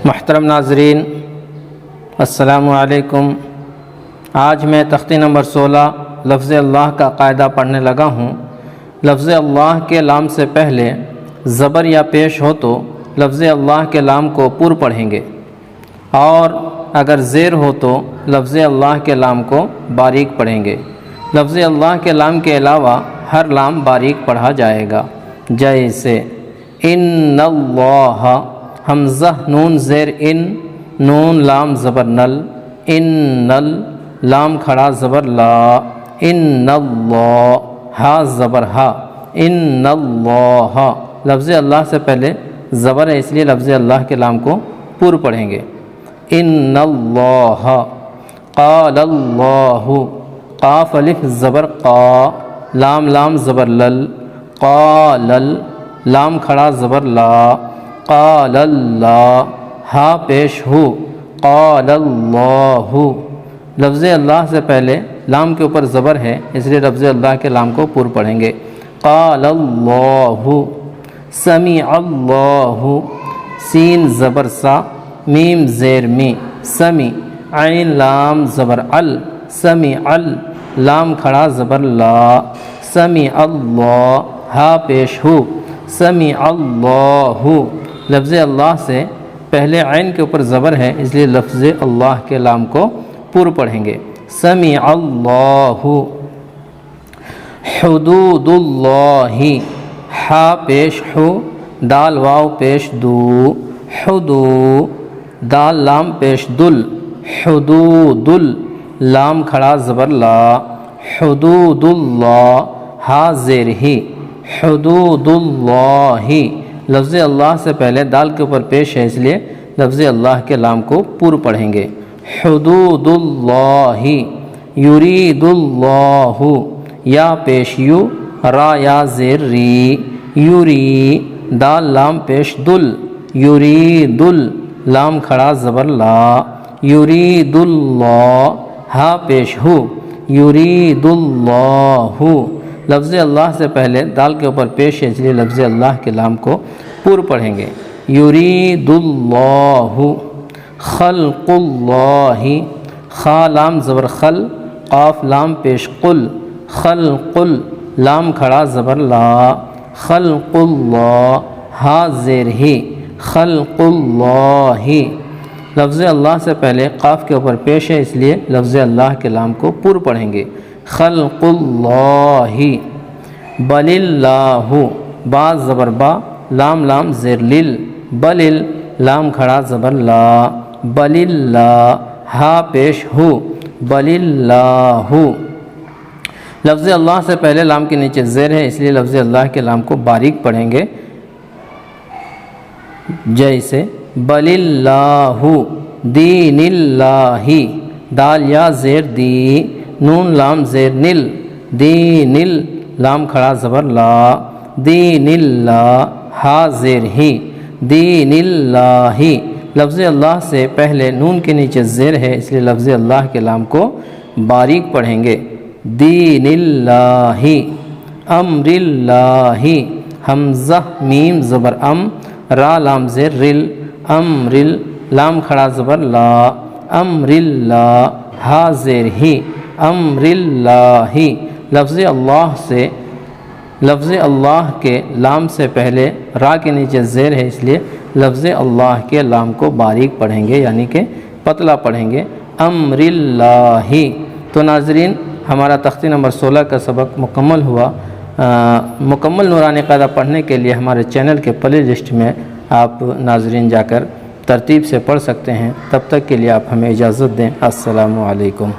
محترم ناظرین السلام علیکم۔ آج میں تختی نمبر 16 لفظ اللہ کا قاعدہ پڑھنے لگا ہوں۔ لفظ اللہ کے لام سے پہلے زبر یا پیش ہو تو لفظ اللہ کے لام کو پر پڑھیں گے، اور اگر زیر ہو تو لفظ اللہ کے لام کو باریک پڑھیں گے۔ لفظ اللہ کے لام کے علاوہ ہر لام باریک پڑھا جائے گا، جیسے ان اللہ، حمزہ نون زیر ان، نون لام زبر نل، ان نل، لام کھڑا زبر لا، ان اللہ، ہا زبر ہا، ان اللہ۔ لفظ اللہ سے پہلے زبر ہے، اس لیے لفظ اللہ کے لام کو پر پڑھیں گے۔ ان اللہ، قال اللہ، قاف الف زبر قا، لام لام زبر لل، قال، لام کھڑا زبر لا، قال اللہ، ہا پیش ہو، قال اللہ۔ لفظ اللہ سے پہلے لام کے اوپر زبر ہے، اس لیے لفظ اللہ کے لام کو پر پڑھیں گے۔ قال اللہ، سمیع اللہ، سین زبر سا، میم زیر می، سمی، عین لام زبر ال، سمیع ال، لام کھڑا زبر لا، سمیع اللہ، ہا پیش ہو، سمیع اللہ۔ لفظ اللہ سے پہلے عین کے اوپر زبر ہے، اس لیے لفظ اللہ کے لام کو پر پڑھیں گے۔ سمیع اللہ۔ حدود اللہ، ہا پیش ہو، دال واو پیش دو، حدو، دال لام پیش دل، حدود، لام کھڑا زبر لا، حدود اللہ، ہا زیر ہی، حدود اللہ۔ لفظ اللہ سے پہلے دال کے اوپر پیش ہے، اس لیے لفظ اللہ کے لام کو پر پڑھیں گے۔ حدود اللہ۔ یرید اللہ، یا پیش یو، را یا زیر ری، یری، دال لام پیش دل، یرید، لام کھڑا زبر لا، یرید اللہ، ہا پیش ہو، یرید اللہ۔ لفظ اللہ سے پہلے دال کے اوپر پیش ہے، اس لیے لفظ اللہ کے لام کو پر پڑھیں گے۔ یرید اللہ۔ خلق اللہ، خا لام زبر خل، قاف لام پیش قل، خلق، لام کھڑا زبر لا، خلق اللہ، ہا زیر ہی، خلق اللہ۔ لفظ اللہ سے پہلے قاف کے اوپر پیش ہے، اس لیے لفظ اللہ کے لام کو پر پڑھیں گے۔ خلق اللہ۔ بل اللہ، با زبر با، لام لام زیر لل، بل، لام کھڑا زبر لا، بل اللہ، ہا پیش ہو، بل اللہ۔ لفظ اللہ سے پہلے لام کے نیچے زیر ہے، اس لیے لفظ اللہ کے لام کو باریک پڑھیں گے، جیسے بل اللہ، دین اللہ، دال یا زیر دی، نون لام زیر نل، دین، لام کھڑا زبر لا، دین اللہ، ہا زیر ہی، دین اللہ۔ لفظ اللہ سے پہلے نون کے نیچے زیر ہے، اس لیے لفظ اللہ کے لام کو باریک پڑھیں گے۔ دین اللہ۔ امر اللہ، حمزہ میم زبر ام، را لام زیر رل، امر، لام کھڑا زبر لا، امر اللہ، ہا زیر ہی، امر اللہ۔ لفظ اللہ سے لفظ اللہ کے لام سے پہلے را کے نیچے زیر ہے، اس لیے لفظ اللہ کے لام کو باریک پڑھیں گے، یعنی کہ پتلا پڑھیں گے۔ امر اللہ۔ تو ناظرین، ہمارا تختی نمبر 16 کا سبق مکمل ہوا۔ مکمل نورانی قاعدہ پڑھنے کے لیے ہمارے چینل کے پلے لسٹ میں آپ ناظرین جا کر ترتیب سے پڑھ سکتے ہیں۔ تب تک کے لیے آپ ہمیں اجازت دیں۔ السلام علیکم۔